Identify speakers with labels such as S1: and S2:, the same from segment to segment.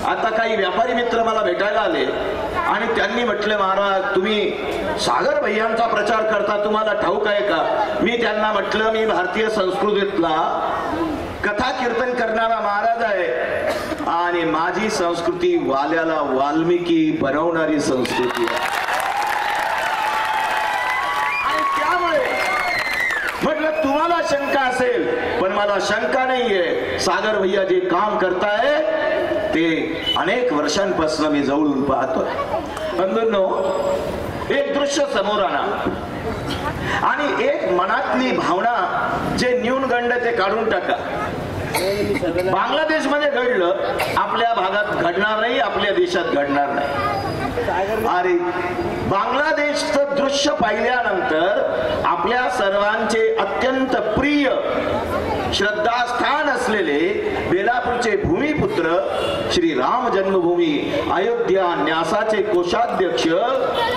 S1: आता काही व्यापारी मित्र मला भेटायला आले आणि त्यांनी म्हटले, महाराज तुम्ही सागर भैयांचा प्रचार करता, तुम्हाला ठाऊक आहे का? मी त्यांना म्हटलं, मी भारतीय संस्कृतीतला कथा कीर्तन करणारा महाराज आहे आणि माझी संस्कृती वाल्याला वाल्मिकी बनवणारी संस्कृती आहे. आणि त्यामुळे म्हटलं तुम्हाला शंका असेल, पण मला शंका नाहीये. सागर भैया जे काम करताय ते अनेक वर्षांपासून मी जवळून पाहतोय. बंधूंनो, एक दृश्य समोर आणा आणि एक मनातली भावना जे न्यूनगंड ते काढून टाका. बांगलादेशमध्ये घडलं, आपल्या भागात घडणार नाही, आपल्या देशात घडणार नाही. अरे बांगलादेशचं दृश्य पाहिल्यानंतर आपल्या सर्वांचे अत्यंत प्रिय श्रद्धास्थान असलेले बेलापूरचे भूमिपुत्र श्री राम जन्मभूमी अयोध्या न्यासाचे कोषाध्यक्ष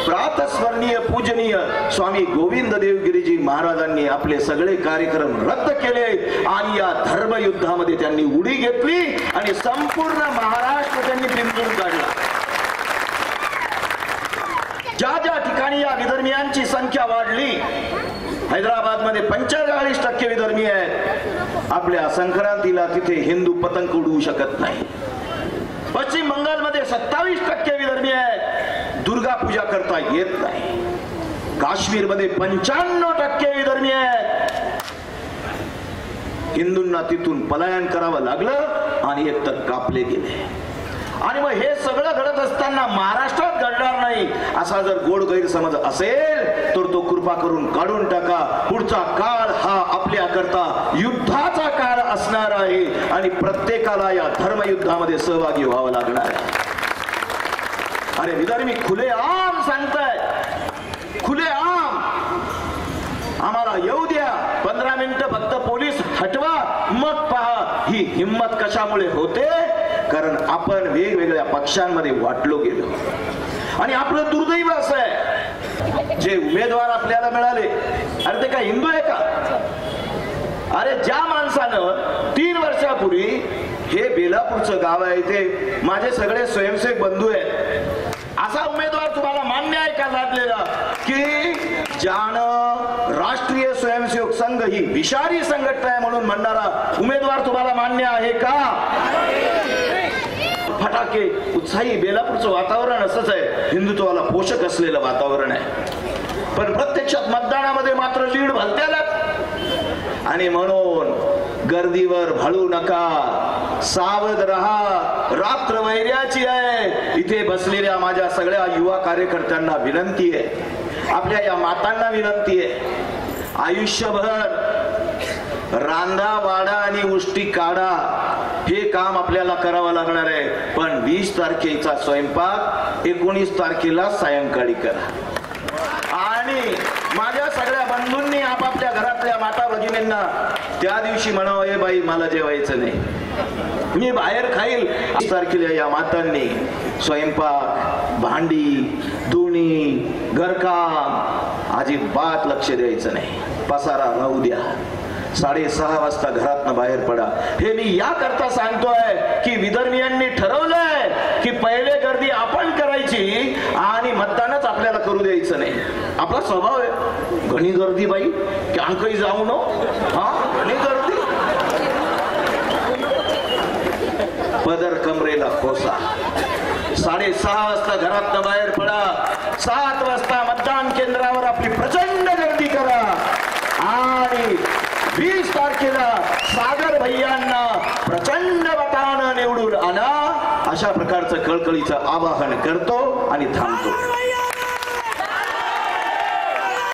S1: प्रातस्मरणीय पूजनीय स्वामी गोविंद देवगिरीजी महाराजांनी आपले सगळे कार्यक्रम रद्द केले आणि या धर्मयुद्धामध्ये त्यांनी उडी घेतली आणि संपूर्ण महाराष्ट्र त्यांनी पिंजून काढला. ज्या ज्या ठिकाणी या विधर्मीयांची संख्या वाढली, हैदराबाद मध्ये 45% विधर्मी आहेत. आपल्या संक्रांतीला तिथे हिंदू पतंग उडवू शकत नाही. पश्चिम बंगालमध्ये 27% विधर्मी आहेत, दुर्गा पूजा करता येत नाही. काश्मीर मध्ये 95% विधर्मी आहेत. हिंदूंना तिथून पलायन करावं लागलं आणि एकतर कापले गेले. आणि मग हे सगळं घडत असताना महाराष्ट्रात घडणार नाही असा जर गोड गैरसमज असेल तर तो कृपा करून काढून टाका. पुढचा काळ हा आपल्या करता युद्धाचा काळ असणार आहे आणि प्रत्येकाला या धर्मयुद्धामध्ये सहभागी व्हावं लागणार आहे. अरे विधर्मी खुलेआम सांगताय, खुलेआम आम्हाला येऊ द्या, 15 मिनिटं फक्त पोलीस हटवा, मग पहा. ही हिम्मत कशामुळे होते? कारण आपण वेगवेगळ्या पक्षांमध्ये वाटलो गेलो. आणि आपलं दुर्दैव असं आहे, जे उमेदवार आपल्याला मिळाले, अरे ते काय हिंदू आहे का? अरे ज्या माणसानं 3 वर्षापूर्वी हे बेलापूरचं गाव आहे, ते माझे सगळे स्वयंसेवक बंधू आहेत, असा उमेदवार तुम्हाला मान्य आहे का लादलेला? की ज्यानं राष्ट्रीय स्वयंसेवक संघ ही विषारी संघटना आहे म्हणून म्हणणारा उमेदवार तुम्हाला मान्य आहे का? फटाके, उत्साही बेलापूरचं वातावरण असंच आहे, हिंदुत्वाला पोषक असलेलं वातावरण आहे. पण प्रत्यक्षात मतदानामध्ये मात्र लीड भलत्यालाच. आणि म्हणून गर्दीवर भाळू नका, सावध रहा, रात्र वैर्याची आहे. इथे बसलेल्या माझ्या सगळ्या युवा कार्यकर्त्यांना विनंती आहे, आपल्या या मातांना विनंती आहे, आयुष्यभर रांधा वाडा आणि उष्टी काढा हे काम आपल्याला करावं लागणार आहे. पण 20 तारखेचा स्वयंपाक 19 तारखेला सायंकाळी करा. आणि माझ्या सगळ्या बंधूंनी आपापल्या घरातल्या माता भगिनींना त्या दिवशी म्हणावं, हे बाई मला जेवायचं नाही, मी बाहेर खाईल. 20 तारखेला या मातांनी स्वयंपाक, भांडी, धुणी, घरकाम अजिबात लक्ष द्यायचं नाही. पसारा राहू द्या. 6:30 वाजता घरातनं बाहेर पडा. हे मी या करता सांगतोय की विधर्मीयांनी ठरवलंय की पहिले गर्दी आपण करायची आणि मतदानच आपल्याला करू द्यायचं नाही. आपला स्वभाव आहे, घणी गर्दी बाई काही जाऊ नो, हा घणी गर्दी, पदर कमरेला कोसा. 6:30 वाजता घरातनं बाहेर पडा. 7 वाजता मतदान केंद्रावर आपली प्रचंड गर्दी करा आणि 20 तारखेला सागर भैयांना प्रचंड मतानं निवडून आणा. अशा प्रकारचं कळकळीचं आवाहन करतो आणि थांबतो.